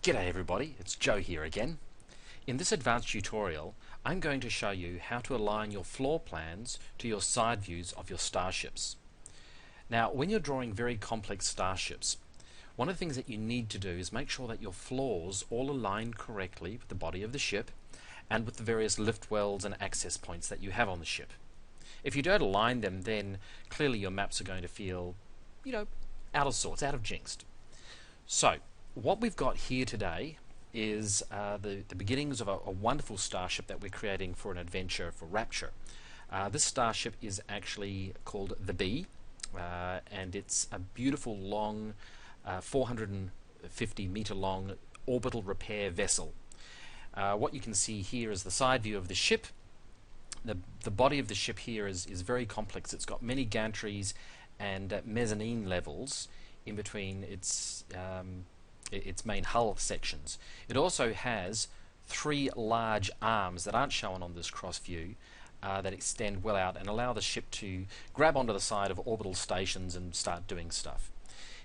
G'day everybody, it's Joe here again. In this advanced tutorial, I'm going to show you how to align your floor plans to your side views of your starships. Now, when you're drawing very complex starships, one of the things that you need to do is make sure that your floors all align correctly with the body of the ship and with the various lift wells and access points that you have on the ship. If you don't align them, then clearly your maps are going to feel, out of sorts, out of jinxed. So, what we've got here today is the beginnings of a wonderful starship that we're creating for an adventure for Rapture. This starship is actually called the Bee, and it's a beautiful long 450 meter long orbital repair vessel. What you can see here is the side view of the ship. The body of the ship here is very complex. It's got many gantries and mezzanine levels in between its main hull sections. It also has three large arms that aren't shown on this cross view that extend well out and allow the ship to grab onto the side of orbital stations and start doing stuff.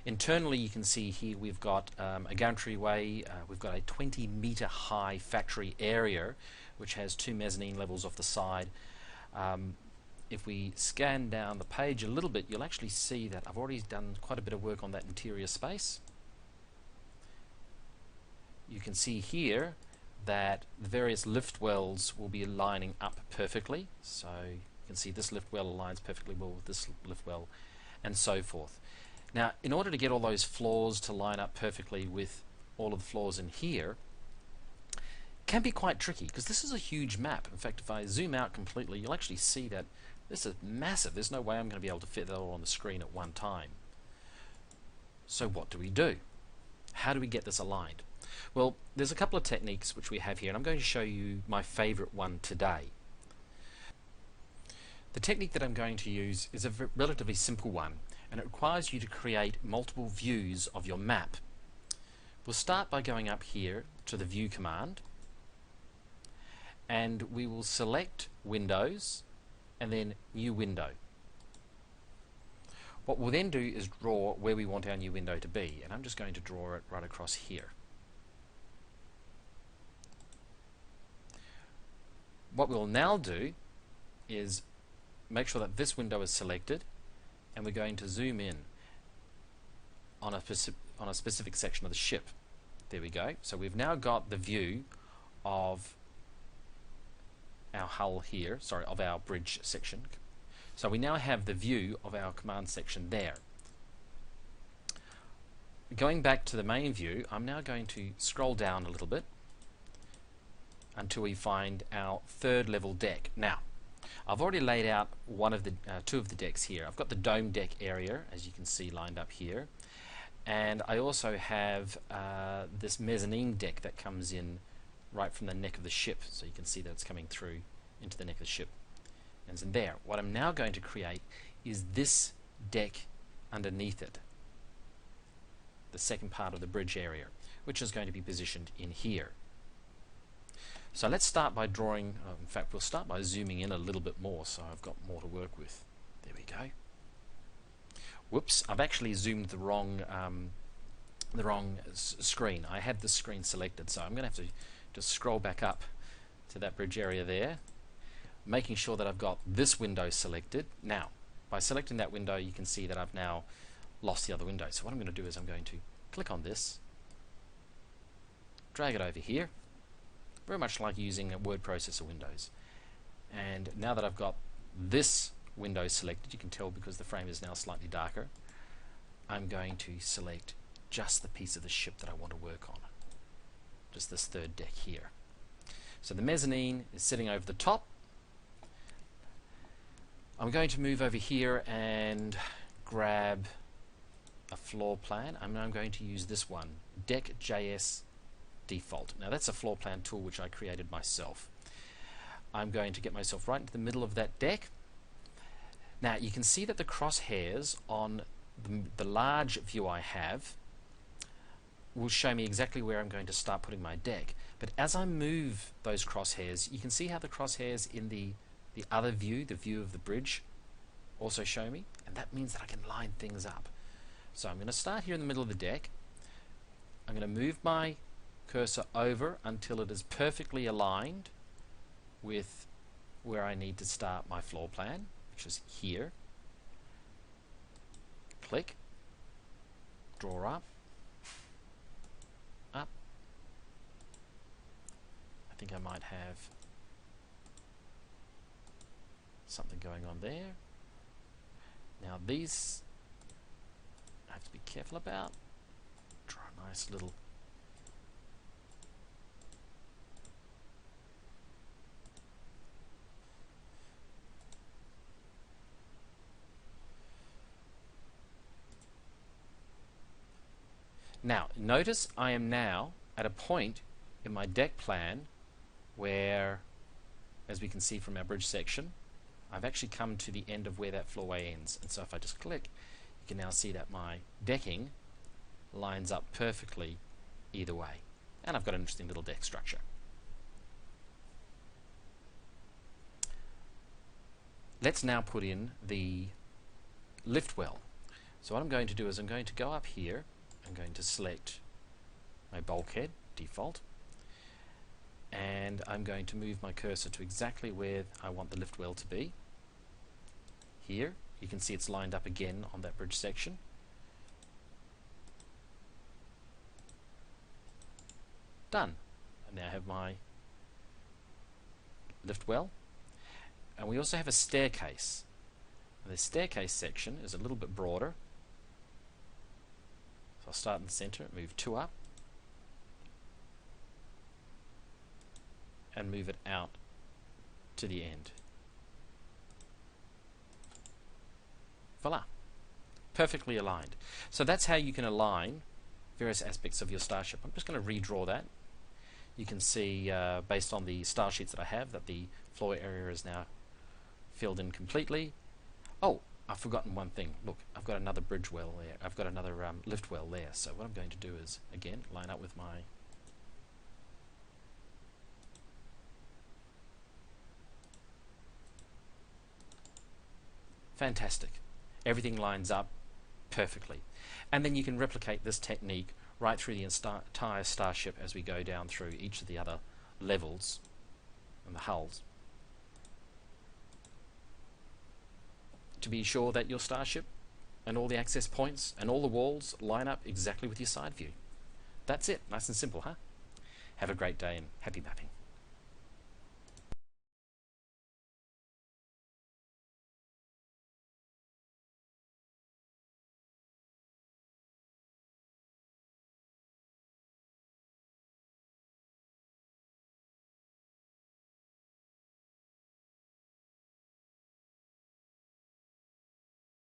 Internally, you can see here we've got a gantry-way. We've got a 20-meter high factory area which has two mezzanine levels off the side. If we scan down the page a little bit, you'll actually see that I've already done quite a bit of work on that interior space. You can see here that the various lift wells will be lining up perfectly. So you can see this lift well aligns perfectly well with this lift well, and so forth. Now, in order to get all those floors to line up perfectly with all of the floors in here, can be quite tricky because this is a huge map. In fact, if I zoom out completely, you'll actually see that this is massive. There's no way I'm going to be able to fit that all on the screen at one time. So what do we do? How do we get this aligned? Well, there's a couple of techniques which we have here, and I'm going to show you my favorite one today. The technique that I'm going to use is a relatively simple one, and it requires you to create multiple views of your map. We'll start by going up here to the View command, and we will select Windows and then New Window. What we'll then do is draw where we want our new window to be, and I'm just going to draw it right across here. What we'll now do is make sure that this window is selected, and we're going to zoom in on a specific section of the ship. There we go. So we've now got the view of our hull here, sorry, of our bridge section. So we now have the view of our command section there. Going back to the main view, I'm now going to scroll down a little bit until we find our third level deck. Now, I've already laid out two of the decks here. I've got the dome deck area, as you can see, lined up here, and I also have this mezzanine deck that comes in right from the neck of the ship, so you can see that it's coming through into the neck of the ship. And it's in there. What I'm now going to create is this deck underneath it, the second part of the bridge area, which is going to be positioned in here. So let's start by drawing, in fact we'll start by zooming in a little bit more so I've got more to work with. There we go. Whoops, I've actually zoomed the wrong screen. I had this screen selected, so I'm going to have to just scroll back up to that bridge area there, making sure that I've got this window selected. Now, by selecting that window, you can see that I've now lost the other window. So what I'm going to do is I'm going to click on this, drag it over here, very much like using a word processor windows. And now that I've got this window selected, you can tell because the frame is now slightly darker, I'm going to select just the piece of the ship that I want to work on. Just this third deck here. So the mezzanine is sitting over the top. I'm going to move over here and grab a floor plan. I'm now going to use this one, Deck.js Default. Now that's a floor plan tool which I created myself. I'm going to get myself right into the middle of that deck. Now you can see that the crosshairs on the large view I have will show me exactly where I'm going to start putting my deck. But as I move those crosshairs, you can see how the crosshairs in the other view, the view of the bridge, also show me, and that means that I can line things up. So I'm going to start here in the middle of the deck. I'm going to move my cursor over until it is perfectly aligned with where I need to start my floor plan, which is here. Click, draw up. I think I might have something going on there. Now these I have to be careful about. Draw a nice little Now, notice I am now at a point in my deck plan where, as we can see from our bridge section, I've actually come to the end of where that floorway ends. And so if I just click, you can now see that my decking lines up perfectly either way. And I've got an interesting little deck structure. Let's now put in the lift well. So what I'm going to do is I'm going to go up here. I'm going to select my bulkhead, default, and I'm going to move my cursor to exactly where I want the lift well to be. Here, you can see it's lined up again on that bridge section. Done. I now have my lift well. And we also have a staircase. And the staircase section is a little bit broader. So I'll start in the center, move 2 up, and move it out to the end. Voila. Perfectly aligned. So that's how you can align various aspects of your starship. I'm just going to redraw that. You can see, based on the style sheets that I have, that the floor area is now filled in completely. Oh, I've forgotten one thing. Look, I've got another bridge well there. I've got another lift well there. So what I'm going to do is, again, line up with my fantastic. Everything lines up perfectly. And then you can replicate this technique right through the entire starship as we go down through each of the other levels and the hulls, to be sure that your starship and all the access points and all the walls line up exactly with your side view. That's it. Nice and simple, huh? Have a great day and happy mapping.